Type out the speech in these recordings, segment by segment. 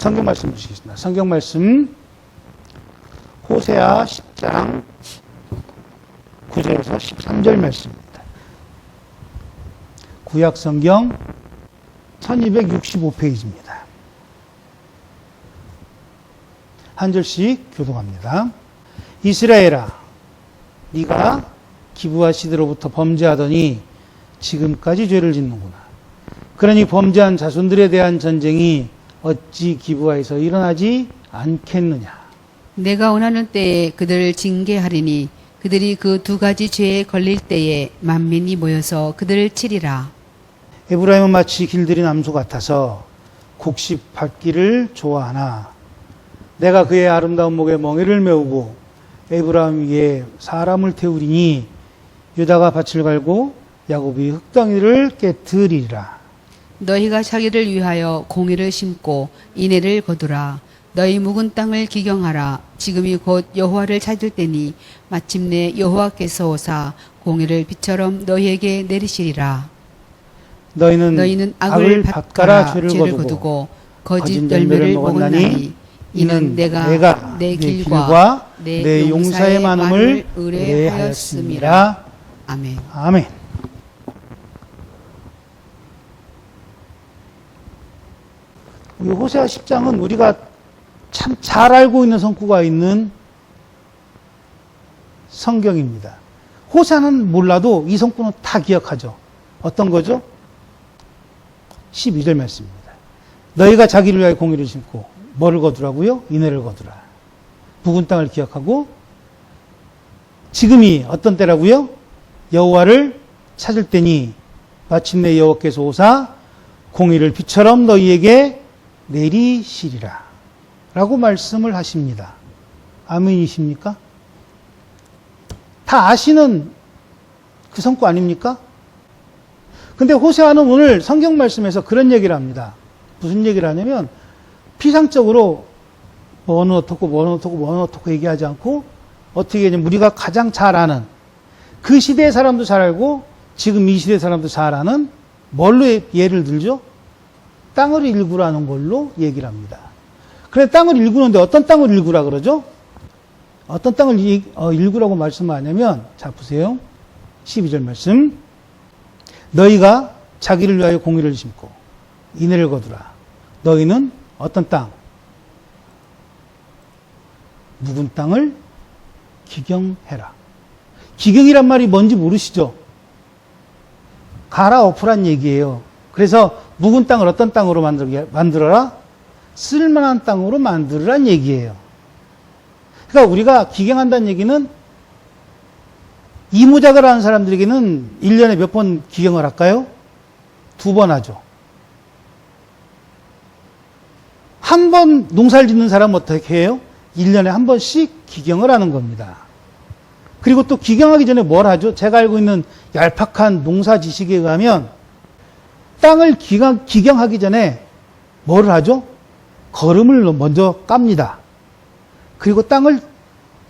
성경 말씀 보시겠습니다. 성경 말씀 호세아 10장 9절에서 13절 말씀입니다. 구약 성경 1265페이지입니다. 한 절씩 교독합니다. 이스라엘아, 네가 기브아 시대로부터 범죄하더니 지금까지 죄를 짓는구나. 그러니 범죄한 자손들에 대한 전쟁이 어찌 기브아에서 일어나지 않겠느냐. 내가 원하는 때에 그들을 징계하리니 그들이 그 두 가지 죄에 걸릴 때에 만민이 모여서 그들을 치리라. 에브라임은 마치 길들인 암소 같아서 곡식 밟기를 좋아하나 내가 그의 아름다운 목에 멍에를 메우고 에브라임 위에 사람을 태우리니 유다가 밭을 갈고 야곱이 흙덩이를 깨트리리라. 너희가 자기를 위하여 공의를 심고 인애를 거두라. 너희 묵은 땅을 기경하라. 지금이 곧 여호와를 찾을 때니 마침내 여호와께서 오사 공의를 빛처럼 너희에게 내리시리라. 너희는 악을 밭가라 죄를 거두고 거짓 열매를 먹었나니 이는 내가 내 길과 내 용사의 많음을 의뢰하였음이라. 아멘. 아멘. 이 호세아 10장은 우리가 참 잘 알고 있는 성구가 있는 성경입니다. 호세아는 몰라도 이 성구는 다 기억하죠. 어떤 거죠? 12절 말씀입니다. 너희가 자기를 위하여 공의를 심고 뭐를 거두라고요? 인애를 거두라. 묵은 땅을 기억하고 지금이 어떤 때라고요? 여호와를 찾을 때니 마침내 여호와께서 오사 공의를 빛처럼 너희에게 내리시리라 라고 말씀을 하십니다. 아멘이십니까? 다 아시는 그 성구 아닙니까? 근데 호세아는 오늘 성경 말씀에서 그런 얘기를 합니다. 무슨 얘기를 하냐면 피상적으로 뭐는 어떻고 뭐는 어떻고 뭐는 어떻고 얘기하지 않고 어떻게 하냐면 우리가 가장 잘 아는 그 시대의 사람도 잘 알고 지금 이 시대의 사람도 잘 아는 뭘로 예를 들죠? 땅을 일구라는 걸로 얘기를 합니다. 그래 땅을 일구는데 어떤 땅을 일구라 그러죠? 어떤 땅을 일구라고 말씀하냐면 자 보세요. 12절 말씀. 너희가 자기를 위하여 공의를 심고 인애를 거두라. 너희는 어떤 땅? 묵은 땅을 기경해라. 기경이란 말이 뭔지 모르시죠? 갈아엎으란 얘기예요. 그래서 묵은 땅을 어떤 땅으로 만들어라? 쓸만한 땅으로 만들으란 얘기예요. 그러니까 우리가 기경한다는 얘기는 이무작을 하는 사람들에게는 1년에 몇 번 기경을 할까요? 2번 하죠. 한 번 농사를 짓는 사람은 어떻게 해요? 1년에 한 번씩 기경을 하는 겁니다. 그리고 또 기경하기 전에 뭘 하죠? 제가 알고 있는 얄팍한 농사 지식에 의하면 땅을 기경하기 전에 뭘 하죠? 거름을 먼저 깝니다. 그리고 땅을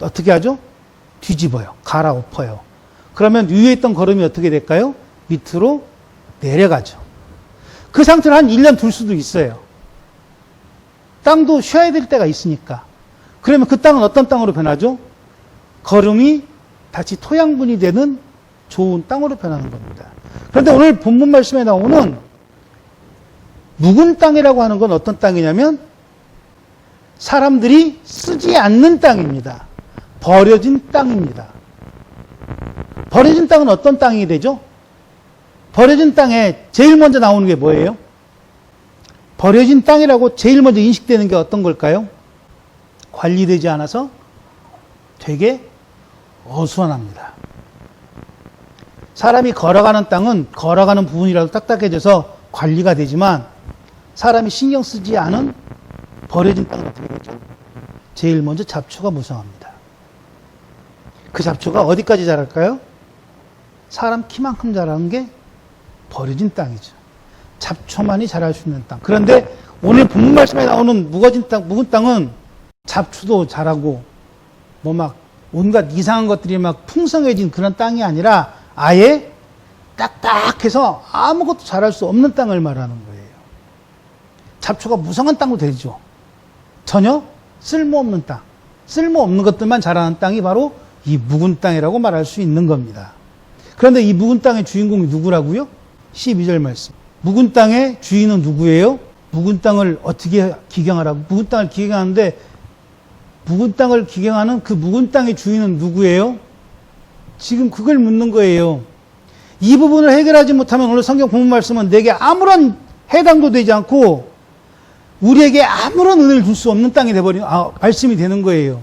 어떻게 하죠? 뒤집어요. 갈아엎어요. 그러면 위에 있던 거름이 어떻게 될까요? 밑으로 내려가죠. 그 상태로 한 1년 둘 수도 있어요. 땅도 쉬어야 될 때가 있으니까. 그러면 그 땅은 어떤 땅으로 변하죠? 거름이 다시 토양분이 되는 좋은 땅으로 변하는 겁니다. 그런데 오늘 본문 말씀에 나오는 묵은 땅이라고 하는 건 어떤 땅이냐면 사람들이 쓰지 않는 땅입니다. 버려진 땅입니다. 버려진 땅은 어떤 땅이 되죠? 버려진 땅에 제일 먼저 나오는 게 뭐예요? 버려진 땅이라고 제일 먼저 인식되는 게 어떤 걸까요? 관리되지 않아서 되게 어수선합니다. 사람이 걸어가는 땅은 걸어가는 부분이라도 딱딱해져서 관리가 되지만 사람이 신경 쓰지 않은 버려진 땅은 어떻게 되죠? 제일 먼저 잡초가 무성합니다. 그 잡초가 어디까지 자랄까요? 사람 키만큼 자라는 게 버려진 땅이죠. 잡초만이 자랄 수 있는 땅. 그런데 오늘 본문 말씀에 나오는 묵은 땅은 잡초도 자라고 뭐 막 온갖 이상한 것들이 막 풍성해진 그런 땅이 아니라 아예 딱딱해서 아무것도 자랄 수 없는 땅을 말하는 거예요. 잡초가 무성한 땅도 되죠. 전혀 쓸모없는 땅, 쓸모없는 것들만 자라는 땅이 바로 이 묵은 땅이라고 말할 수 있는 겁니다. 그런데 이 묵은 땅의 주인공이 누구라고요? 12절 말씀. 묵은 땅의 주인은 누구예요? 묵은 땅을 어떻게 기경하라고? 묵은 땅을 기경하는데 묵은 땅을 기경하는 그 묵은 땅의 주인은 누구예요? 지금 그걸 묻는 거예요. 이 부분을 해결하지 못하면 오늘 성경 본문 말씀은 내게 아무런 해당도 되지 않고 우리에게 아무런 은혜를 줄 수 없는 땅이 돼버리는 말씀이 되는 거예요.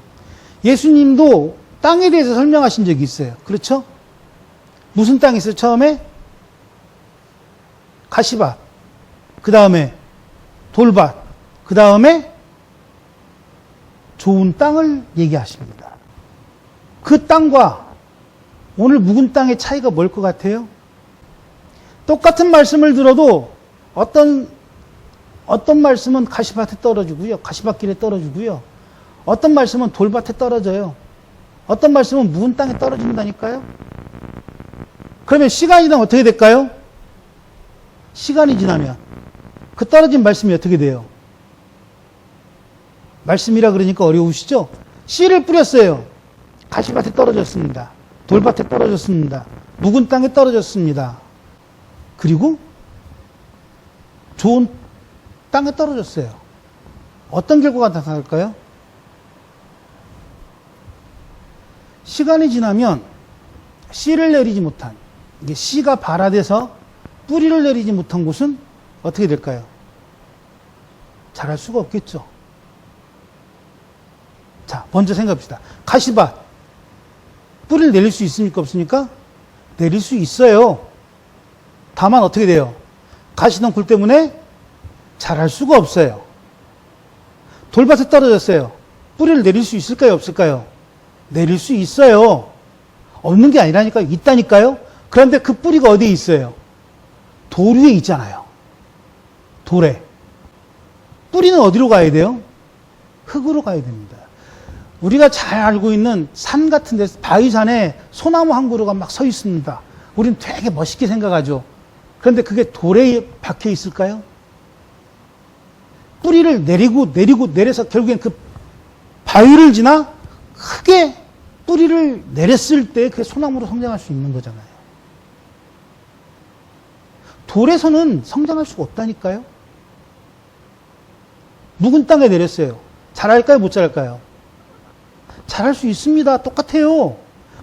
예수님도 땅에 대해서 설명하신 적이 있어요. 그렇죠? 무슨 땅이 있어요? 처음에 가시밭, 그 다음에 돌밭, 그 다음에 좋은 땅을 얘기하십니다. 그 땅과 오늘 묵은 땅의 차이가 뭘 것 같아요? 똑같은 말씀을 들어도 어떤 말씀은 가시밭에 떨어지고요. 가시밭길에 떨어지고요. 어떤 말씀은 돌밭에 떨어져요. 어떤 말씀은 묵은 땅에 떨어진다니까요. 그러면 시간이 지나면 어떻게 될까요? 시간이 지나면 그 떨어진 말씀이 어떻게 돼요? 말씀이라 그러니까 어려우시죠? 씨를 뿌렸어요. 가시밭에 떨어졌습니다. 돌밭에 떨어졌습니다. 묵은 땅에 떨어졌습니다. 그리고 좋은 땅에 떨어졌어요. 어떤 결과가 나타날까요? 시간이 지나면 씨를 내리지 못한, 이게 씨가 발화돼서 뿌리를 내리지 못한 곳은 어떻게 될까요? 자랄 수가 없겠죠. 자, 먼저 생각합시다. 가시밭, 뿌리를 내릴 수 있습니까? 없습니까? 내릴 수 있어요. 다만 어떻게 돼요? 가시덩굴 때문에 자랄 수가 없어요. 돌밭에 떨어졌어요. 뿌리를 내릴 수 있을까요? 없을까요? 내릴 수 있어요. 없는 게 아니라니까요. 있다니까요. 그런데 그 뿌리가 어디에 있어요? 돌 위에 있잖아요. 돌에. 뿌리는 어디로 가야 돼요? 흙으로 가야 됩니다. 우리가 잘 알고 있는 산 같은 데, 바위산에 소나무 한 그루가 막 서 있습니다. 우린 되게 멋있게 생각하죠. 그런데 그게 돌에 박혀 있을까요? 뿌리를 내려서 결국엔 그 바위를 지나 크게 뿌리를 내렸을 때 그게 소나무로 성장할 수 있는 거잖아요. 돌에서는 성장할 수가 없다니까요. 묵은 땅에 내렸어요. 자랄까요? 못 자랄까요? 자랄 수 있습니다. 똑같아요.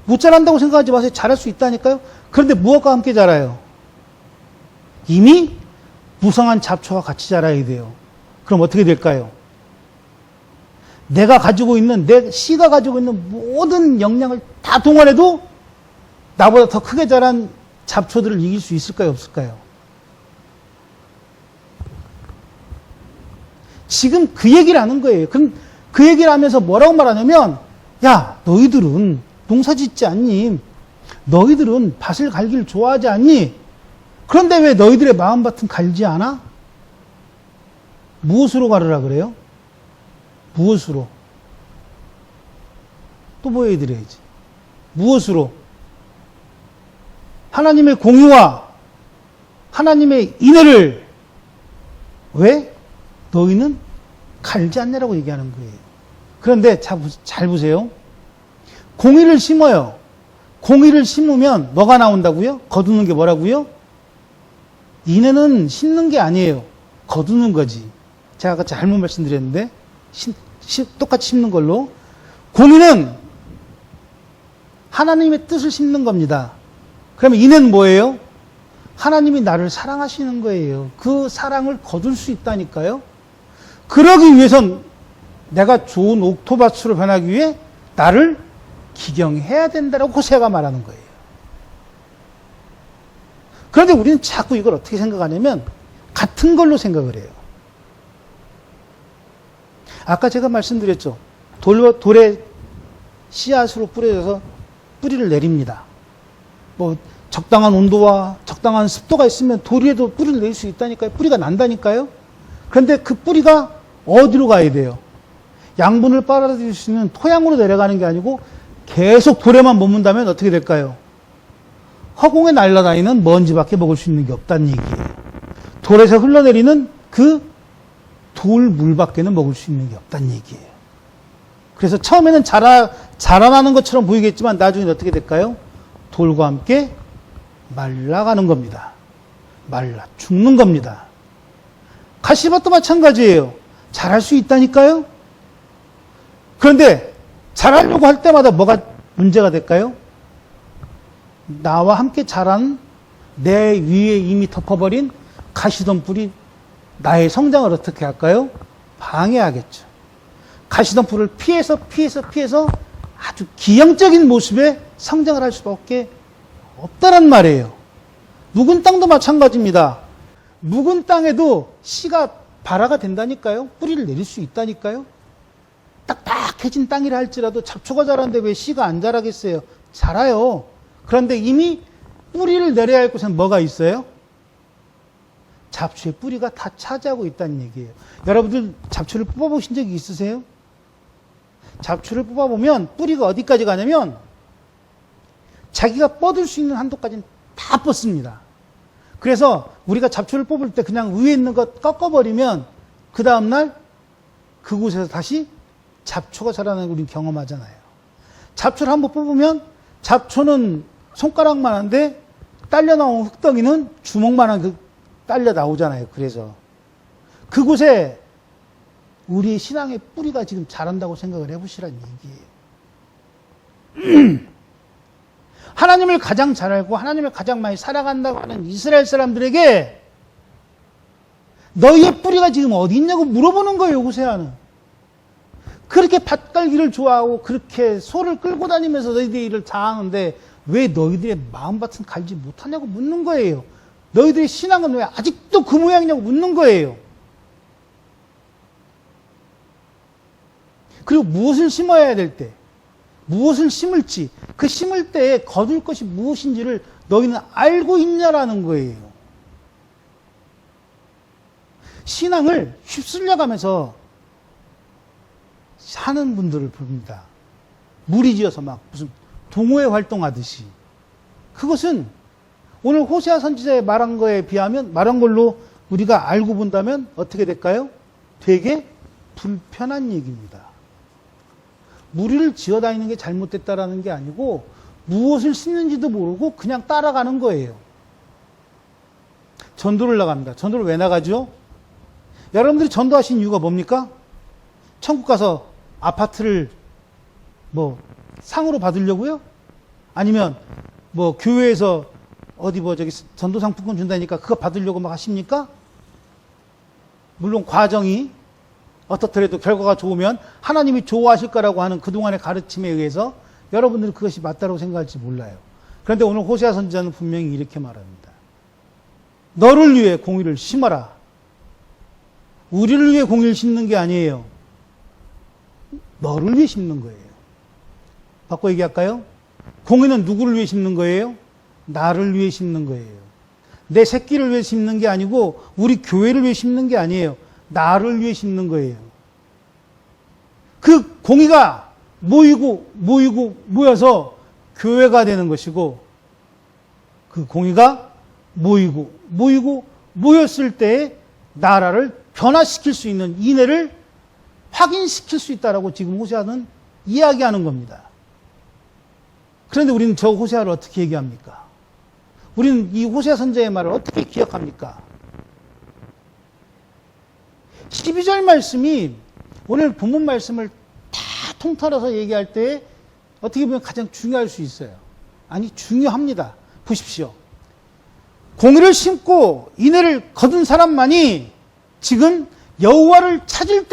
못 자란다고 생각하지 마세요. 자랄 수 있다니까요. 그런데 무엇과 함께 자라요? 이미 무성한 잡초와 같이 자라야 돼요. 그럼 어떻게 될까요? 내가 가지고 있는, 내 씨가 가지고 있는 모든 역량을 다 동원해도 나보다 더 크게 자란 잡초들을 이길 수 있을까요? 없을까요? 지금 그 얘기를 하는 거예요. 그럼 그 얘기를 하면서 뭐라고 말하냐면, 야, 너희들은 농사 짓지 않니? 너희들은 밭을 갈기를 좋아하지 않니? 그런데 왜 너희들의 마음밭은 갈지 않아? 무엇으로 가르라 그래요? 무엇으로? 또 뭐 해드려야지? 무엇으로? 하나님의 공의와 하나님의 인애를 왜? 너희는 갈지 않냐라고 얘기하는 거예요. 그런데 잘 보세요. 공의를 심어요. 공의를 심으면 뭐가 나온다고요? 거두는 게 뭐라고요? 인애는 심는 게 아니에요. 거두는 거지. 제가 아까 잘못 말씀드렸는데 똑같이 심는 걸로. 공의는 하나님의 뜻을 심는 겁니다. 그러면 인애는 뭐예요? 하나님이 나를 사랑하시는 거예요. 그 사랑을 거둘 수 있다니까요. 그러기 위해선 내가 좋은 옥토밭으로 변하기 위해 나를 기경해야 된다라고 호세아가 말하는 거예요. 그런데 우리는 자꾸 이걸 어떻게 생각하냐면 같은 걸로 생각을 해요. 아까 제가 말씀드렸죠. 돌에 씨앗으로 뿌려져서 뿌리를 내립니다. 뭐 적당한 온도와 적당한 습도가 있으면 돌 위에도 뿌리를 내릴 수 있다니까요. 뿌리가 난다니까요. 그런데 그 뿌리가 어디로 가야 돼요? 양분을 빨아들일 수 있는 토양으로 내려가는 게 아니고 계속 돌에만 머문다면 어떻게 될까요? 허공에 날아다니는 먼지밖에 먹을 수 있는 게 없다는 얘기예요. 돌에서 흘러내리는 그 돌 물밖에는 먹을 수 있는 게 없다는 얘기예요. 그래서 처음에는 자라나는 것처럼 보이겠지만 나중에 어떻게 될까요? 돌과 함께 말라가는 겁니다. 말라 죽는 겁니다. 가시밭도 마찬가지예요. 자랄 수 있다니까요? 그런데 자라려고 할 때마다 뭐가 문제가 될까요? 나와 함께 자란 내 위에 이미 덮어버린 가시덤불이 나의 성장을 어떻게 할까요? 방해하겠죠. 가시덤불을 피해서 아주 기형적인 모습의 성장을 할 수밖에 없다는 말이에요. 묵은 땅도 마찬가지입니다. 묵은 땅에도 씨가 발화가 된다니까요. 뿌리를 내릴 수 있다니까요. 딱딱해진 땅이라 할지라도 잡초가 자라는데 왜 씨가 안 자라겠어요? 자라요. 그런데 이미 뿌리를 내려야 할 곳엔 뭐가 있어요? 잡초의 뿌리가 다 차지하고 있다는 얘기예요. 여러분들 잡초를 뽑아보신 적이 있으세요? 잡초를 뽑아보면 뿌리가 어디까지 가냐면 자기가 뻗을 수 있는 한도까지는 다 뻗습니다. 그래서 우리가 잡초를 뽑을 때 그냥 위에 있는 것 꺾어버리면 그 다음날 그곳에서 다시 잡초가 자라나는 걸 우리는 경험하잖아요. 잡초를 한번 뽑으면 잡초는 손가락만한데 딸려 나온 흙덩이는 주먹만한 딸려 나오잖아요. 그래서 그곳에 우리 신앙의 뿌리가 지금 자란다고 생각을 해보시라는 얘기예요. 하나님을 가장 잘 알고 하나님을 가장 많이 살아간다고 하는 이스라엘 사람들에게 너희의 뿌리가 지금 어디 있냐고 물어보는 거예요. 호세아는. 그렇게 밭갈기를 좋아하고 그렇게 소를 끌고 다니면서 너희들의 일을 다 하는데 왜 너희들의 마음밭은 갈지 못하냐고 묻는 거예요. 너희들의 신앙은 왜 아직도 그 모양이냐고 묻는 거예요. 그리고 무엇을 심어야 될 때, 무엇을 심을지, 그 심을 때에 거둘 것이 무엇인지를 너희는 알고 있냐라는 거예요. 신앙을 휩쓸려가면서 사는 분들을 봅니다. 무리지어서 막 무슨 동호회 활동하듯이. 그것은 오늘 호세아 선지자의 말한 거에 비하면, 말한 걸로 우리가 알고 본다면 어떻게 될까요? 되게 불편한 얘기입니다. 무리를 지어 다니는 게 잘못됐다라는 게 아니고 무엇을 심는지도 모르고 그냥 따라가는 거예요. 전도를 나갑니다. 전도를 왜 나가죠? 여러분들이 전도하신 이유가 뭡니까? 천국 가서 아파트를 뭐 상으로 받으려고요? 아니면 뭐 교회에서 어디 뭐 저기 전도 상품권 준다니까 그거 받으려고 막 하십니까? 물론 과정이 어떻더라도 결과가 좋으면 하나님이 좋아하실 거라고 하는 그동안의 가르침에 의해서 여러분들은 그것이 맞다고 생각할지 몰라요. 그런데 오늘 호세아 선지자는 분명히 이렇게 말합니다. 너를 위해 공의를 심어라. 우리를 위해 공의를 심는 게 아니에요. 너를 위해 심는 거예요. 바꿔 얘기할까요? 공의는 누구를 위해 심는 거예요? 나를 위해 심는 거예요. 내 새끼를 위해 심는 게 아니고 우리 교회를 위해 심는 게 아니에요. 나를 위해 심는 거예요. 그 공의가 모여서 교회가 되는 것이고 그 공의가 모였을 때 나라를 변화시킬 수 있는 인애를 확인시킬 수 있다라고 지금 호세아는 이야기하는 겁니다. 그런데 우리는 저 호세아를 어떻게 얘기합니까? 우리는 이 호세아 선지자의 말을 어떻게 기억합니까? 12절 말씀이 오늘 본문 말씀을 다 통틀어서 얘기할 때 어떻게 보면 가장 중요할 수 있어요. 아니, 중요합니다. 보십시오. 공의를 심고 인애를 거둔 사람만이 지금 여호와를 찾을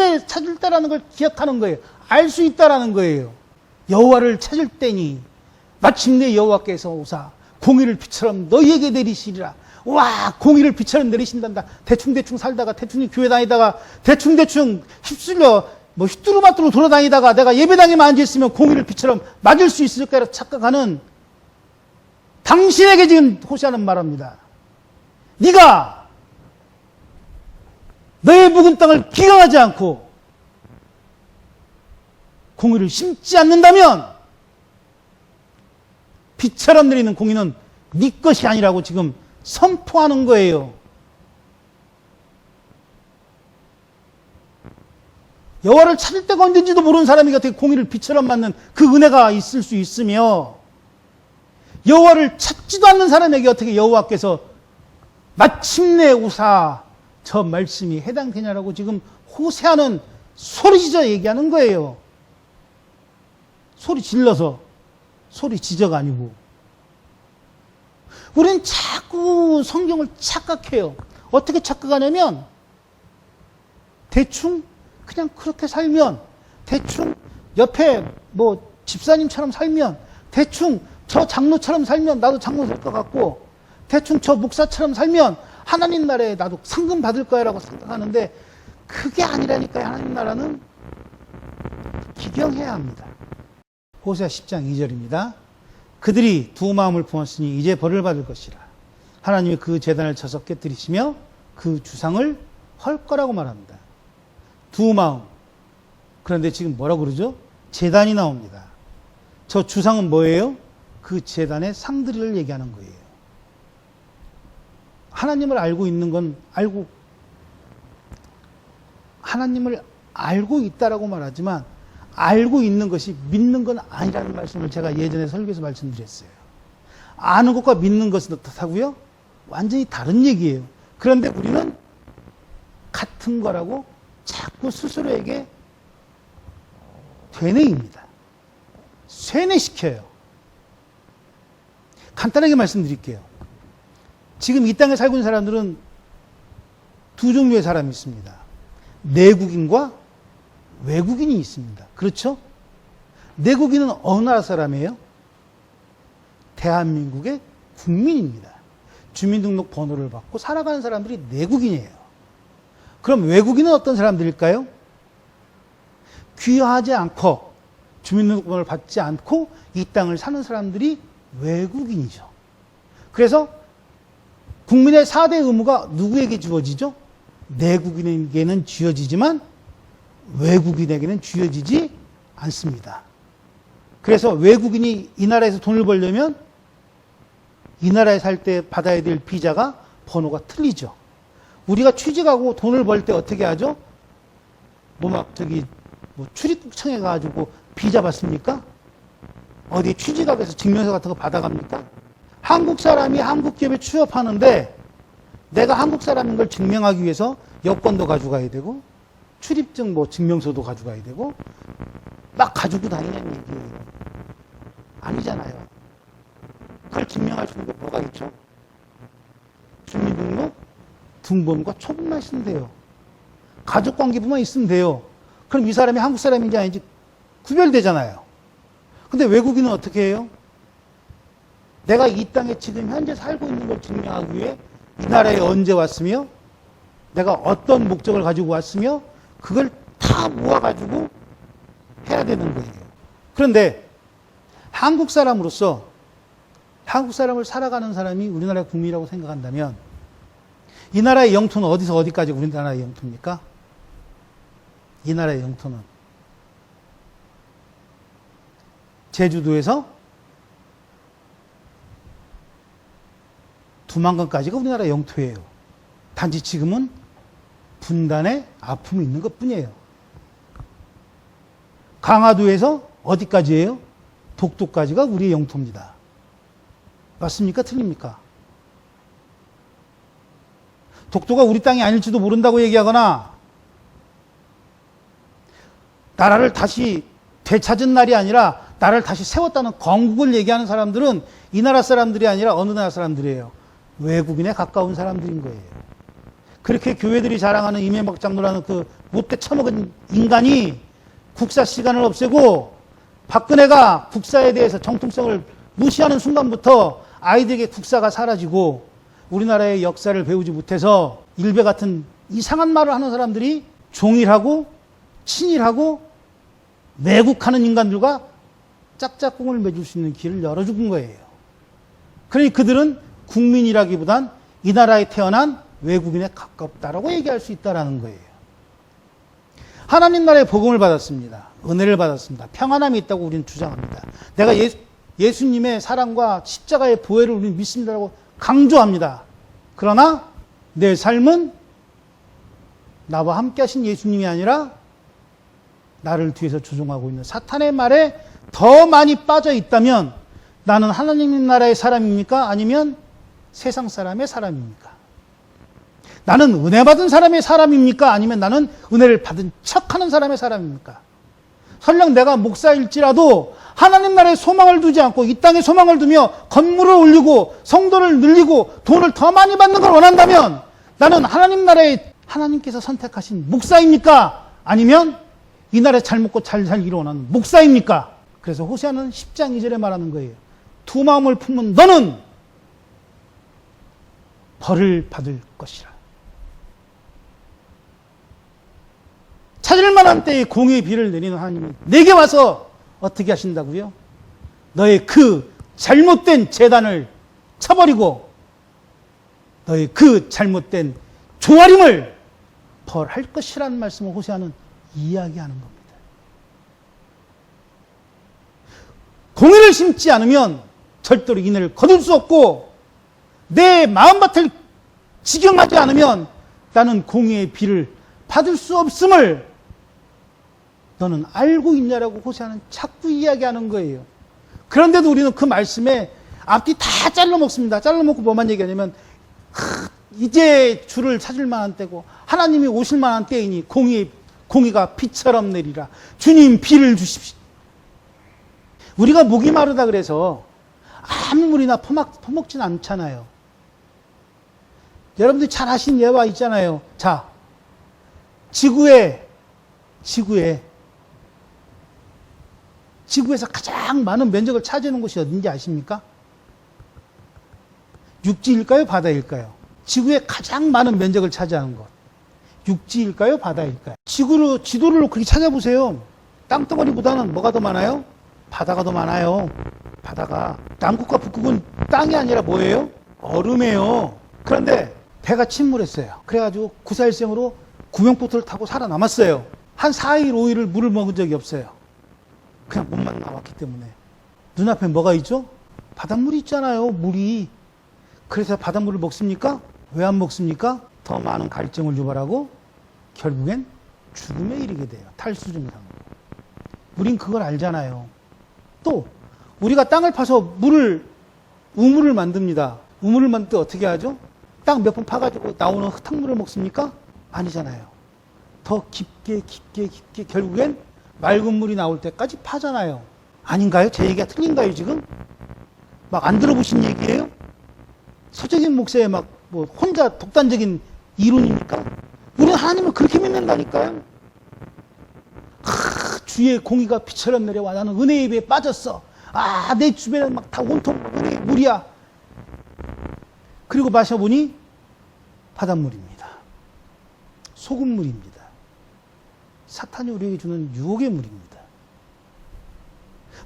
때라는 걸 기억하는 거예요. 알 수 있다라는 거예요. 여호와를 찾을 때니 마침내 여호와께서 오사 공의를 빛처럼 너희에게 내리시리라. 와, 공의를 빛처럼 내리신단다. 대충 살다가 대충 교회 다니다가 대충 휩쓸려 뭐 휘뚜루마뚜루 돌아다니다가 내가 예배당에만 앉아있으면 공의를 빛처럼 맞을 수 있을 거라 착각하는 당신에게 지금 호세아는 말합니다. 네가 너의 묵은 땅을 기강하지 않고 공의를 심지 않는다면 빛처럼 내리는 공의는 네 것이 아니라고 지금 선포하는 거예요. 여호와를 찾을 때가 언젠지도 모르는 사람이 어떻게 공의를 빛처럼 맞는 그 은혜가 있을 수 있으며, 여호와를 찾지도 않는 사람에게 어떻게 여호와께서 마침내 오사 저 말씀이 해당되냐라고 지금 호세아는 소리지져 얘기하는 거예요. 소리 질러서, 소리 지저가 아니고. 우리는 자꾸 성경을 착각해요. 어떻게 착각하냐면, 대충 그냥 그렇게 살면, 대충 옆에 뭐 집사님처럼 살면, 대충 저 장로처럼 살면 나도 장로 될 것 같고, 대충 저 목사처럼 살면 하나님 나라에 나도 상금 받을 거야 라고 생각하는데, 그게 아니라니까요. 하나님 나라는 기경해야 합니다. 호세아 10장 2절입니다. 그들이 두 마음을 품었으니 이제 벌을 받을 것이라. 하나님이 그 제단을 쳐서 깨뜨리시며 그 주상을 헐 거라고 말합니다. 두 마음. 그런데 지금 뭐라고 그러죠? 제단이 나옵니다. 저 주상은 뭐예요? 그 제단의 상들을 얘기하는 거예요. 하나님을 알고 있는 건 하나님을 알고 있다라고 말하지만, 알고 있는 것이 믿는 건 아니라는 말씀을 제가 예전에 설교에서 말씀드렸어요. 아는 것과 믿는 것은 어떻다고요? 완전히 다른 얘기예요. 그런데 우리는 같은 거라고 자꾸 스스로에게 되뇌입니다. 쇠뇌시켜요. 간단하게 말씀드릴게요. 지금 이 땅에 살고 있는 사람들은 두 종류의 사람이 있습니다. 내국인과 외국인이 있습니다. 그렇죠? 내국인은 어느 나라 사람이에요? 대한민국의 국민입니다. 주민등록 번호를 받고 살아가는 사람들이 내국인이에요. 그럼 외국인은 어떤 사람들일까요? 귀화하지 않고 주민등록 번호를 받지 않고 이 땅을 사는 사람들이 외국인이죠. 그래서 국민의 4대 의무가 누구에게 주어지죠? 내국인에게는 주어지지만 외국인에게는 주어지지 않습니다. 그래서 외국인이 이 나라에서 돈을 벌려면 이 나라에 살 때 받아야 될 비자가 번호가 틀리죠. 우리가 취직하고 돈을 벌 때 어떻게 하죠? 출입국청에 가가지고 비자 받습니까? 어디 취직하고 해서 증명서 같은 거 받아갑니까? 한국 사람이 한국 기업에 취업하는데 내가 한국 사람인 걸 증명하기 위해서 여권도 가져가야 되고 출입증 증명서도 가져가야 되고 막 가지고 다니냐는 얘기예요. 아니잖아요. 그걸 증명할 수 있는 게 뭐가 있죠? 주민등록, 등본과 초본만 있으면 돼요. 가족관계부만 있으면 돼요. 그럼 이 사람이 한국 사람인지 아닌지 구별되잖아요. 근데 외국인은 어떻게 해요? 내가 이 땅에 지금 현재 살고 있는 걸 증명하기 위해 이 나라에 언제 왔으며 내가 어떤 목적을 가지고 왔으며 그걸 다 모아가지고 해야 되는 거예요. 그런데 한국 사람으로서 한국 사람을 살아가는 사람이 우리나라의 국민이라고 생각한다면 이 나라의 영토는 어디서 어디까지 우리나라의 영토입니까? 이 나라의 영토는 제주도에서 두만강까지가 우리나라 영토예요. 단지 지금은 분단의 아픔이 있는 것뿐이에요. 강화도에서 어디까지예요? 독도까지가 우리의 영토입니다. 맞습니까? 틀립니까? 독도가 우리 땅이 아닐지도 모른다고 얘기하거나 나라를 다시 되찾은 날이 아니라 나라를 다시 세웠다는 건국을 얘기하는 사람들은 이 나라 사람들이 아니라 어느 나라 사람들이에요. 외국인에 가까운 사람들인 거예요. 그렇게 교회들이 자랑하는 이명박 장로라는 그 못돼 처먹은 인간이 국사 시간을 없애고 박근혜가 국사에 대해서 정통성을 무시하는 순간부터 아이들에게 국사가 사라지고 우리나라의 역사를 배우지 못해서 일베 같은 이상한 말을 하는 사람들이 종일하고 친일하고 매국하는 인간들과 짝짝꿍을 맺을 수 있는 길을 열어준 거예요. 그러니 그들은 국민이라기보단 이 나라에 태어난 외국인에 가깝다라고 얘기할 수 있다는 거예요. 하나님 나라의 복음을 받았습니다. 은혜를 받았습니다. 평안함이 있다고 우리는 주장합니다. 내가 예수님의 사랑과 십자가의 보혈을 우리는 믿습니다라고 강조합니다. 그러나 내 삶은 나와 함께 하신 예수님이 아니라 나를 뒤에서 조종하고 있는 사탄의 말에 더 많이 빠져 있다면 나는 하나님 나라의 사람입니까? 아니면 세상 사람의 사람입니까? 나는 은혜 받은 사람의 사람입니까? 아니면 나는 은혜를 받은 척하는 사람의 사람입니까? 설령 내가 목사일지라도 하나님 나라에 소망을 두지 않고 이 땅에 소망을 두며 건물을 올리고 성도를 늘리고 돈을 더 많이 받는 걸 원한다면 나는 하나님 나라에 하나님께서 선택하신 목사입니까? 아니면 이 나라에 잘 먹고 잘 살기를 원하는 목사입니까? 그래서 호세아는 10장 2절에 말하는 거예요. 두 마음을 품은 너는 벌을 받을 것이라. 찾을 만한 때에 공의의 비를 내리는 하나님이 내게 와서 어떻게 하신다고요? 너의 그 잘못된 재단을 쳐버리고 너의 그 잘못된 조아림을 벌할 것이라는 말씀을 호세아는 이야기하는 겁니다. 공의를 심지 않으면 절대로 인해를 거둘 수 없고 내 마음밭을 지경하지 않으면 나는 공의의 비를 받을 수 없음을 너는 알고 있냐라고 호세아는 자꾸 이야기하는 거예요. 그런데도 우리는 그 말씀에 앞뒤 다 잘라 먹습니다. 잘라 먹고 뭐만 얘기하냐면 이제 주를 찾을 만한 때고 하나님이 오실 만한 때이니 공의가 비처럼 내리라. 주님 비를 주십시오. 우리가 목이 마르다 그래서 아무 물이나 퍼먹진 않잖아요. 여러분들이 잘 아신 예화 있잖아요. 자, 지구에서 가장 많은 면적을 차지하는 곳이 어딘지 아십니까? 육지일까요? 바다일까요? 지구에 가장 많은 면적을 차지하는 곳. 육지일까요? 바다일까요? 지도를 그렇게 찾아보세요. 땅덩어리보다는 뭐가 더 많아요? 바다가 더 많아요. 바다가. 남극과 북극은 땅이 아니라 뭐예요? 얼음이에요. 그런데 배가 침몰했어요. 그래가지고 구사일생으로 구명보트를 타고 살아남았어요. 한 4일, 5일을 물을 먹은 적이 없어요. 그냥 몸만 나왔기 때문에. 눈앞에 뭐가 있죠? 바닷물이 있잖아요. 물이. 그래서 바닷물을 먹습니까? 왜 안 먹습니까? 더 많은 갈증을 유발하고 결국엔 죽음에 이르게 돼요. 탈수 증상. 우린 그걸 알잖아요. 또 우리가 땅을 파서 우물을 만듭니다. 우물을 만들 때 어떻게 하죠? 땅 몇 번 파가지고 나오는 흙탕물을 먹습니까? 아니잖아요. 더 깊게 결국엔 맑은 물이 나올 때까지 파잖아요. 아닌가요? 제 얘기가 틀린가요 지금? 막 안 들어보신 얘기예요? 서재균 목사의 혼자 독단적인 이론입니까? 우리는 하나님을 그렇게 믿는다니까요. 주의 공의가 비처럼 내려와 나는 은혜의 배에 빠졌어. 내 주변에 다 온통 은혜의 물이야. 그리고 마셔보니 바닷물입니다. 소금물입니다. 사탄이 우리에게 주는 유혹의 물입니다.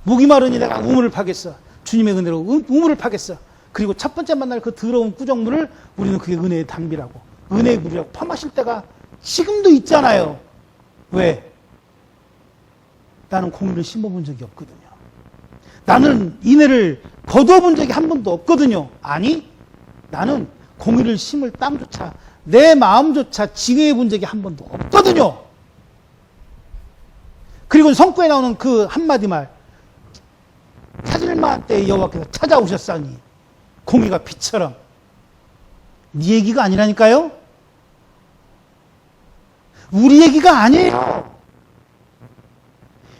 목이 마르니 내가 우물을 파겠어. 주님의 은혜로 우물을 파겠어. 그리고 첫 번째 만날 그 더러운 꾸정물을 우리는 그게 은혜의 담비라고, 은혜의 물이라고 퍼마실 때가 지금도 있잖아요. 왜? 나는 공의를 심어본 적이 없거든요. 나는 인애를 거두어본 적이 한 번도 없거든요. 아니, 나는 공의를 심을 땅조차, 내 마음조차 징해해 본 적이 한 번도 없거든요. 그리고 성구에 나오는 그 한마디 말, 찾을 만한 때에 여호와께서 찾아오셨사니 공의가 빛처럼. 네 얘기가 아니라니까요. 우리 얘기가 아니에요.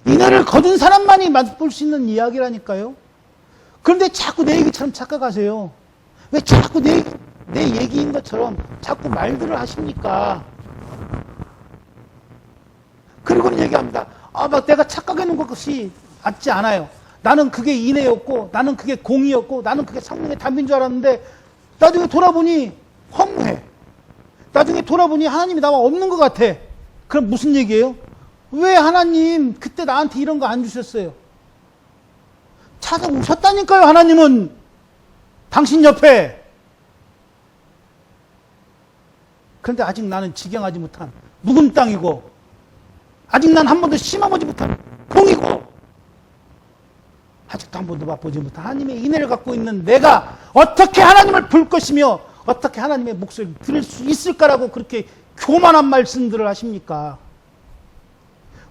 인애를 거둔 사람만이 맛볼 수 있는 이야기라니까요. 그런데 자꾸 내 얘기처럼 착각하세요. 왜 자꾸 내 얘기인 것처럼 자꾸 말들을 하십니까? 그리고는 얘기합니다. 내가 착각해놓은 것이 맞지 않아요. 나는 그게 인애였고, 나는 그게 공의였고, 나는 그게 성령의 담인 줄 알았는데, 나중에 돌아보니 허무해. 나중에 돌아보니 하나님이 나와 없는 것 같아. 그럼 무슨 얘기예요? 왜 하나님 그때 나한테 이런 거 안 주셨어요? 찾아오셨다니까요, 하나님은. 당신 옆에. 그런데 아직 나는 지경하지 못한 묵은 땅이고, 아직 난 한 번도 심어보지 못한 공이고, 아직도 한 번도 맛보지 못한 하나님의 인애를 갖고 있는 내가 어떻게 하나님을 볼 것이며 어떻게 하나님의 목소리를 들을 수 있을까라고 그렇게 교만한 말씀들을 하십니까?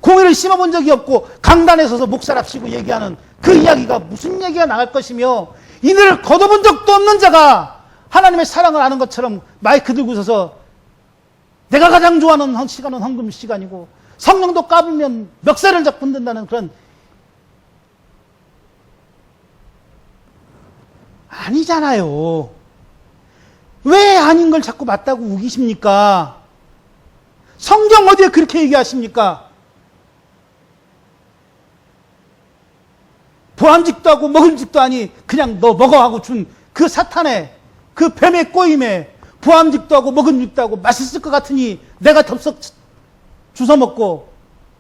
공의를 심어본 적이 없고 강단에 서서 목사랍시고 얘기하는 그 이야기가 무슨 얘기가 나갈 것이며, 이들을 거둬본 적도 없는 자가 하나님의 사랑을 아는 것처럼 마이크 들고 서서 내가 가장 좋아하는 시간은 헌금 시간이고 성령도 까불면 멱살을 잡고 흔든다는 그런, 아니잖아요. 왜 아닌 걸 자꾸 맞다고 우기십니까? 성경 어디에 그렇게 얘기하십니까? 보암직도 하고 먹을직도 아니 그냥 너 먹어 하고 준 그 사탄의 그 뱀의 꼬임에 보암직도 하고 먹음직도 하고 맛있을 것 같으니 내가 덥석 주워 먹고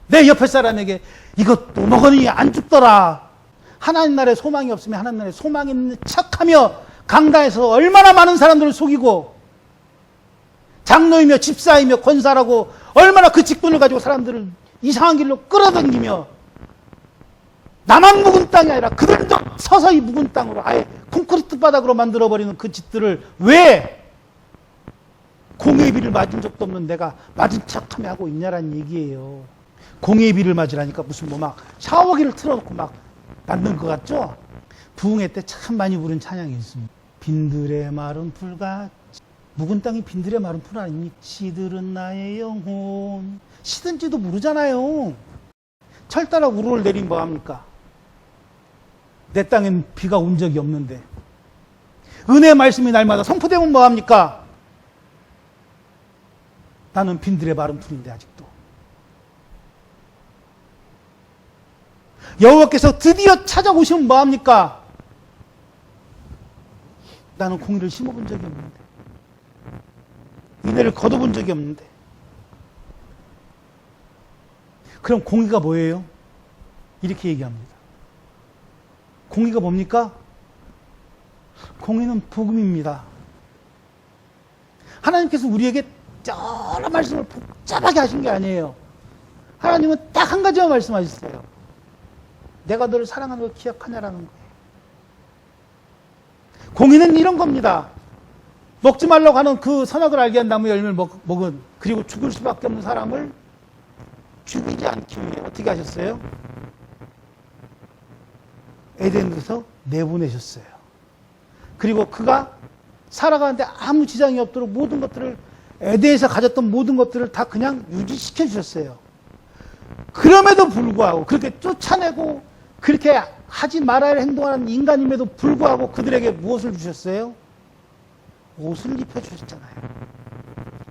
내 옆에 사람에게 이것도 먹으니 안 죽더라. 하나님 나라에 소망이 없으면 하나님 나라에 소망이 있는 척하며 강단에서 얼마나 많은 사람들을 속이고 장로이며 집사이며 권사라고 얼마나 그 직분을 가지고 사람들을 이상한 길로 끌어당기며, 나만 묵은 땅이 아니라 그들도 서서히 묵은 땅으로 아예 콘크리트 바닥으로 만들어버리는 그 짓들을 왜 공의의 비를 맞은 적도 없는 내가 맞은 척하며 하고 있냐라는 얘기예요. 공의의 비를 맞으라니까 무슨 뭐 막 샤워기를 틀어놓고 막 맞는 것 같죠? 부흥회 때 참 많이 부른 찬양이 있습니다. 빈들의 마른 풀같이, 묵은 땅이 빈들의 마른 풀 아닙니까? 시들은 나의 영혼. 시든지도 모르잖아요. 철 따라 우르르 내린 뭐 합니까? 내 땅엔 비가 온 적이 없는데. 은혜의 말씀이 날마다 선포되면 뭐 합니까? 나는 빈들의 마른 풀인데 아직도. 여호와께서 드디어 찾아오시면 뭐 합니까? 나는 공의를 심어본 적이 없는데, 은혜를 거둬본 적이 없는데. 그럼 공의가 뭐예요? 이렇게 얘기합니다. 공의가 뭡니까? 공의는 복음입니다. 하나님께서 우리에게 여러 말씀을 복잡하게 하신 게 아니에요. 하나님은 딱 한 가지만 말씀하셨어요. 내가 너를 사랑하는 걸 기억하냐라는 거예요. 공의는 이런 겁니다. 먹지 말라고 하는 그 선악을 알게 한 나무 열매를 먹은, 그리고 죽을 수밖에 없는 사람을 죽이지 않기 위해 어떻게 하셨어요? 에덴에서 내보내셨어요. 그리고 그가 살아가는데 아무 지장이 없도록 모든 것들을, 에덴에서 가졌던 모든 것들을 다 그냥 유지시켜 주셨어요. 그럼에도 불구하고, 그렇게 쫓아내고 그렇게 하지 말아야 할 행동하는 인간임에도 불구하고 그들에게 무엇을 주셨어요? 옷을 입혀주셨잖아요.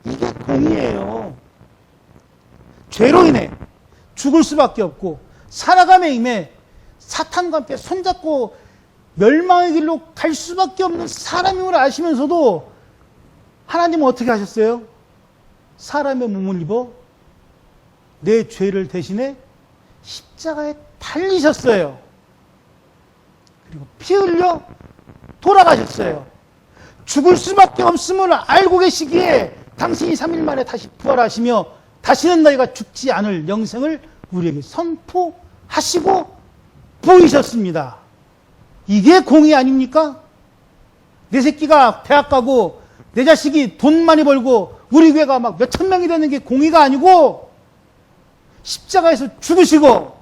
이게 공의예요. 죄로 인해 죽을 수밖에 없고 살아감에 임해 사탄과 함께 손잡고 멸망의 길로 갈 수밖에 없는 사람임을 아시면서도 하나님은 어떻게 하셨어요? 사람의 몸을 입어 내 죄를 대신해 십자가에 달리셨어요. 그리고 피 흘려 돌아가셨어요. 죽을 수밖에 없음을 알고 계시기에 당신이 3일 만에 다시 부활하시며 다시는 너희가 죽지 않을 영생을 우리에게 선포하시고 보이셨습니다. 이게 공의 아닙니까? 내 새끼가 대학 가고 내 자식이 돈 많이 벌고 우리 교회가 막 몇천 명이 되는 게 공의가 아니고, 십자가에서 죽으시고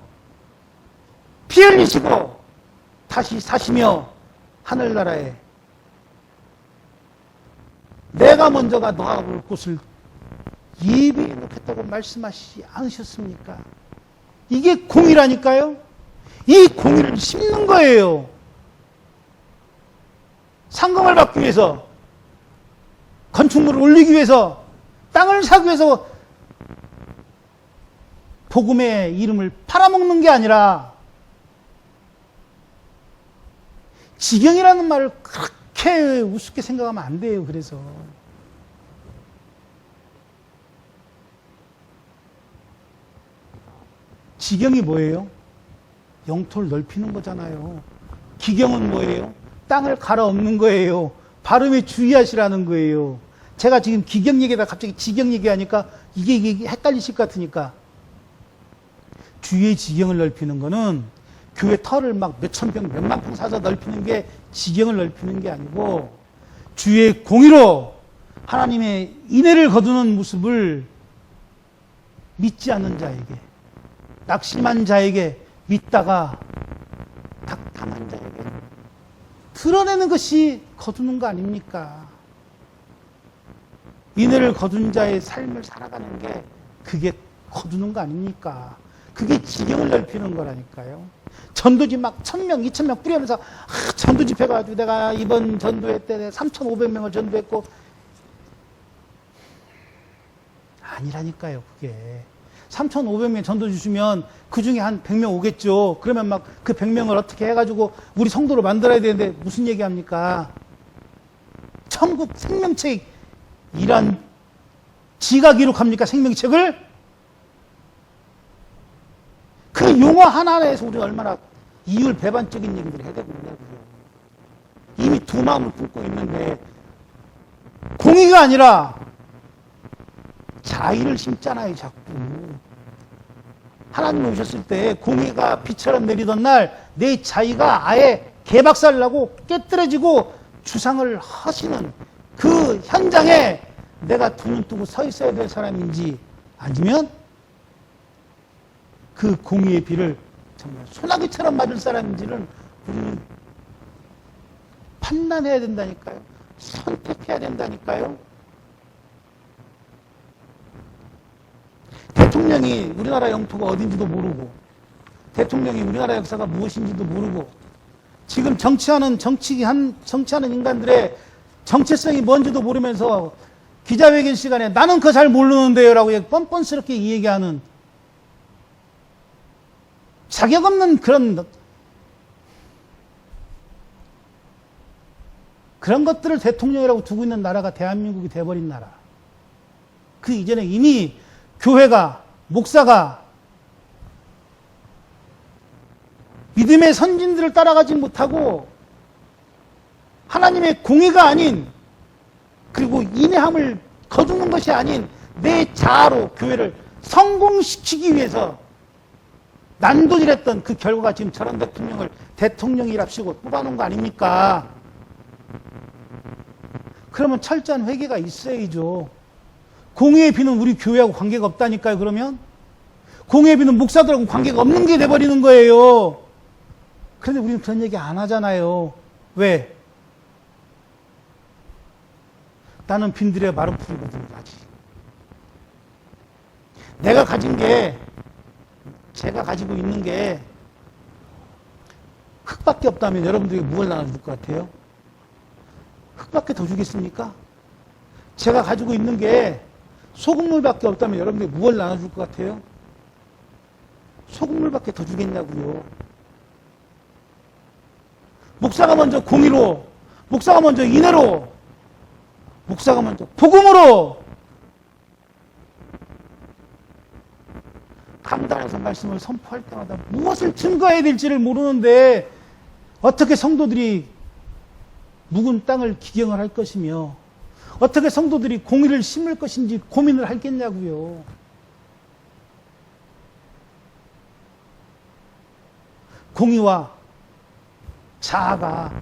피 흘리시고 다시 사시며 하늘나라에 내가 먼저가 너가 볼 곳을 예비해 놓겠다고 말씀하시지 않으셨습니까? 이게 공의라니까요. 이 공의를 심는 거예요. 상금을 받기 위해서, 건축물을 올리기 위해서, 땅을 사기 위해서 복음의 이름을 팔아먹는 게 아니라, 지경이라는 말을 그렇게 우습게 생각하면 안 돼요. 그래서 지경이 뭐예요? 영토를 넓히는 거잖아요. 기경은 뭐예요? 땅을 갈아엎는 거예요. 발음에 주의하시라는 거예요. 제가 지금 기경 얘기에다 갑자기 지경 얘기하니까 이게 헷갈리실 것 같으니까, 주의 지경을 넓히는 거는 교회 털을 막 몇천 평, 몇만 평 사서 넓히는 게 지경을 넓히는 게 아니고, 주의 공의로 하나님의 인애를 거두는 모습을 믿지 않는 자에게 낙심한 자에게, 믿다가 닥담한 자에게 드러내는 것이 거두는 거 아닙니까? 인애를 거둔 자의 삶을 살아가는 게 그게 거두는 거 아닙니까? 그게 지경을 넓히는 거라니까요. 전도지 막 1000명, 2000명 뿌리면서 전도 집회 가지고 내가 이번 전도회 때 3,500명을 전도했고 아니라니까요. 그게 3,500명 전도 주시면 그 중에 한 100명 오겠죠. 그러면 막 그 100명을 어떻게 해가지고 우리 성도로 만들어야 되는데 무슨 얘기합니까? 천국 생명책이란 지가 기록합니까? 생명책을? 그 용어 하나하나에서 우리가 얼마나 이율배반적인 얘기들을 해야 되겠냐고요. 이미 두 마음을 품고 있는데 공의가 아니라 자의를 심잖아요, 자꾸. 하나님 오셨을 때 공의가 비처럼 내리던 날 내 자의가 아예 개박살 나고 깨뜨려지고 주상을 하시는 그 현장에 내가 두 눈 뜨고 서 있어야 될 사람인지 아니면 그 공의의 비를 정말 소나기처럼 맞을 사람인지는 우리는 판단해야 된다니까요. 선택해야 된다니까요. 대통령이 우리나라 영토가 어딘지도 모르고 대통령이 우리나라 역사가 무엇인지도 모르고 지금 정치하는 인간들의 정체성이 뭔지도 모르면서 기자회견 시간에 나는 그거 잘 모르는데요 라고 뻔뻔스럽게 얘기하는 자격 없는 그런 것들을 대통령이라고 두고 있는 나라가 대한민국이 돼버린 나라. 그 이전에 이미 교회가, 목사가 믿음의 선진들을 따라가지 못하고 하나님의 공의가 아닌 그리고 인내함을 거두는 것이 아닌 내 자아로 교회를 성공시키기 위해서 난도질했던 그 결과가 지금 저런 대통령을 대통령이랍시고 뽑아놓은 거 아닙니까? 그러면 철저한 회개가 있어야죠. 공의의 비는 우리 교회하고 관계가 없다니까요, 그러면? 공의의 비는 목사들하고 관계가 없는 게 돼버리는 거예요. 그런데 우리는 그런 얘기 안 하잖아요. 왜? 나는 빈들의 마른 풀이거든, 아직. 내가 가진 게, 제가 가지고 있는 게 흙밖에 없다면 여러분들에게 무엇을 나눠줄 것 같아요? 흙밖에 더 주겠습니까? 제가 가지고 있는 게 소금물밖에 없다면 여러분들에게 무엇을 나눠줄 것 같아요? 소금물밖에 더 주겠냐고요. 목사가 먼저 공의로, 목사가 먼저 인애로, 목사가 먼저 복음으로 강단에서 말씀을 선포할 때마다 무엇을 증거해야 될지를 모르는데 어떻게 성도들이 묵은 땅을 기경을 할 것이며 어떻게 성도들이 공의를 심을 것인지 고민을 하겠냐고요. 공의와 자의가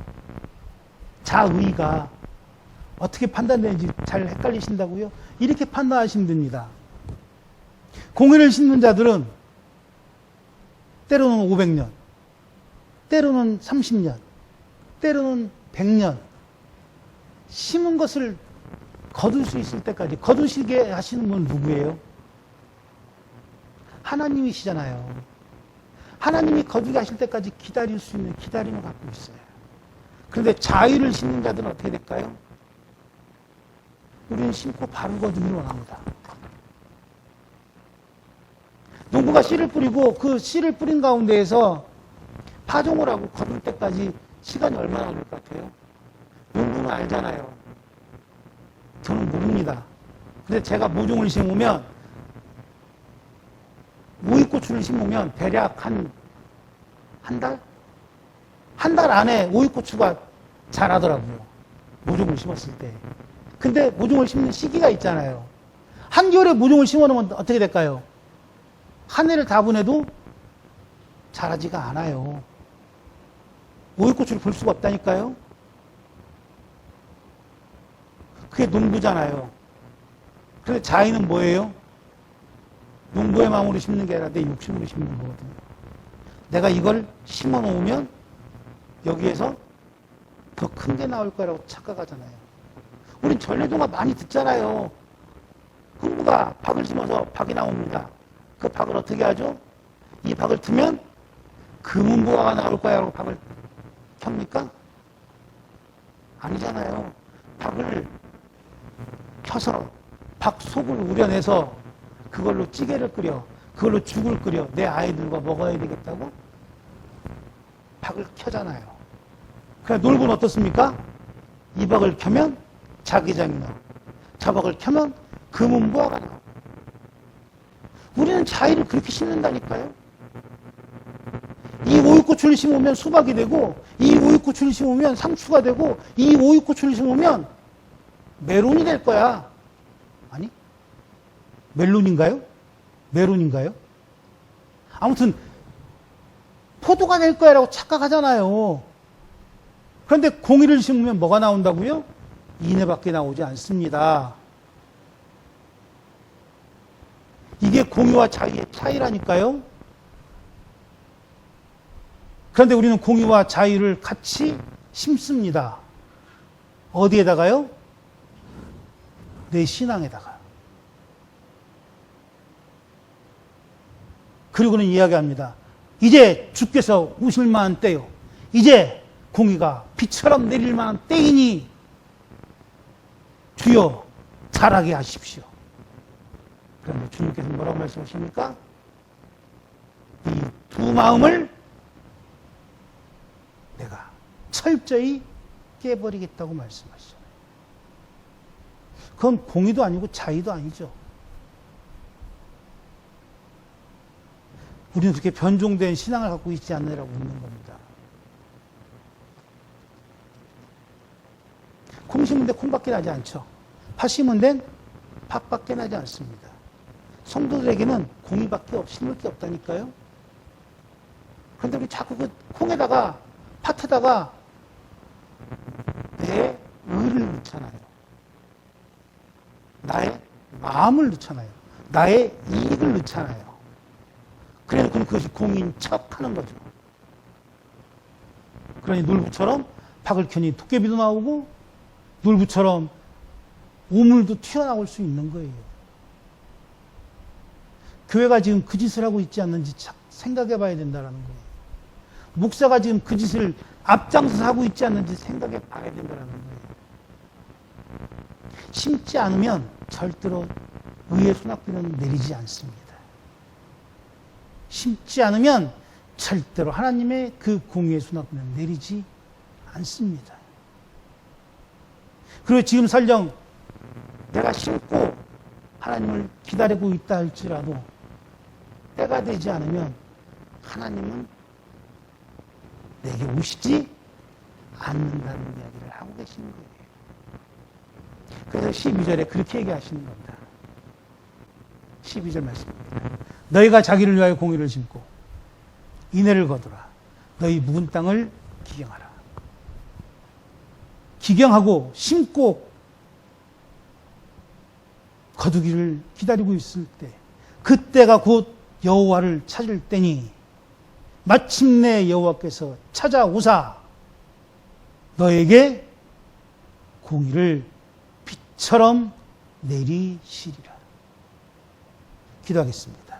어떻게 판단되는지 잘 헷갈리신다고요? 이렇게 판단하시면 됩니다. 공의를 심는 자들은 때로는 500년, 때로는 30년, 때로는 100년 심은 것을 거둘 수 있을 때까지 거두시게 하시는 분 누구예요? 하나님이시잖아요. 하나님이 거두게 하실 때까지 기다릴 수 있는 기다림을 갖고 있어요. 그런데 자의를 심는 자들은 어떻게 될까요? 우리는 심고 바로 거두기를 원합니다. 농부가 씨를 뿌리고 그 씨를 뿌린 가운데에서 파종을 하고 거둘 때까지 시간이 얼마나 걸릴 것 같아요? 농부는 알잖아요. 저는 모릅니다. 근데 제가 모종을 심으면 오이고추를 심으면 대략 한 달? 한 달 안에 오이고추가 자라더라고요. 모종을 심었을 때. 근데 모종을 심는 시기가 있잖아요. 한겨울에 모종을 심어놓으면 어떻게 될까요? 한 해를 다 보내도 자라지가 않아요. 오이고추를 볼 수가 없다니까요. 그게 농부잖아요. 그런데 자의는 뭐예요? 농부의 마음으로 심는 게 아니라 내 욕심으로 심는 거거든요. 내가 이걸 심어 놓으면 여기에서 더 큰 게 나올 거라고 착각하잖아요. 우린 전래동화 많이 듣잖아요. 흥부가 박을 심어서 박이 나옵니다. 그 박을 어떻게 하죠? 이 박을 트면 금은보화가 나올 거야 라고 박을 켭니까? 아니잖아요. 박을 켜서 박 속을 우려내서 그걸로 찌개를 끓여, 그걸로 죽을 끓여 내 아이들과 먹어야 되겠다고 박을 켜잖아요. 그래 놀고는 어떻습니까? 이 박을 켜면 자기장이 나오고 저 박을 켜면 금은보화가 나오고 우리는 자의를 그렇게 심는다니까요. 이 오이고추를 심으면 수박이 되고 이 오이고추를 심으면 상추가 되고 이 오이고추를 심으면 메론이 될 거야. 아니? 멜론인가요? 메론인가요? 아무튼 포도가 될 거야 라고 착각하잖아요. 그런데 공의를 심으면 뭐가 나온다고요? 인해밖에 나오지 않습니다. 이게 공의와 자의의 차이라니까요. 그런데 우리는 공의와 자의를 같이 심습니다. 어디에다가요? 내 신앙에다가. 그리고는 이야기합니다. 이제 주께서 우실 만한 때요. 이제 공의가 비처럼 내릴 만한 때이니 주여 잘하게 하십시오. 그런데 주님께서 뭐라고 말씀하십니까? 이 두 마음을 내가 철저히 깨버리겠다고 말씀하시잖아요. 그건 공의도 아니고 자의도 아니죠. 우리는 그렇게 변종된 신앙을 갖고 있지 않느라고 묻는 겁니다. 콩 심은 데 콩밖에 나지 않죠. 팥 심은 데는 팥밖에 나지 않습니다. 성도들에게는 공의밖에 심을 게 없다니까요. 그런데 우리 자꾸 그 콩에다가 팥에다가 내 의를 넣잖아요. 나의 마음을 넣잖아요. 나의 이익을 넣잖아요. 그래서 그것이 공인 척 하는 거죠. 그러니 놀부처럼 박을 켜니 도깨비도 나오고 놀부처럼 우물도 튀어나올 수 있는 거예요. 교회가 지금 그 짓을 하고 있지 않는지 생각해 봐야 된다는 거예요. 목사가 지금 그 짓을 앞장서서 하고 있지 않는지 생각해 봐야 된다는 거예요. 심지 않으면 절대로 의의 소낙비는 내리지 않습니다. 심지 않으면 절대로 하나님의 그 공의의 소낙비는 내리지 않습니다. 그리고 지금 설령 내가 심고 하나님을 기다리고 있다 할지라도 때가 되지 않으면 하나님은 내게 오시지 않는다는 이야기를 하고 계시는 거예요. 그래서 12절에 그렇게 얘기하시는 겁니다. 12절 말씀입니다. 너희가 자기를 위하여 공의를 심고 인애를 거두라. 너희 묵은 땅을 기경하라. 기경하고 심고 거두기를 기다리고 있을 때 그때가 곧 여호와를 찾을 때니 마침내 여호와께서 찾아오사 너에게 공의를 빛처럼 내리시리라. 기도하겠습니다.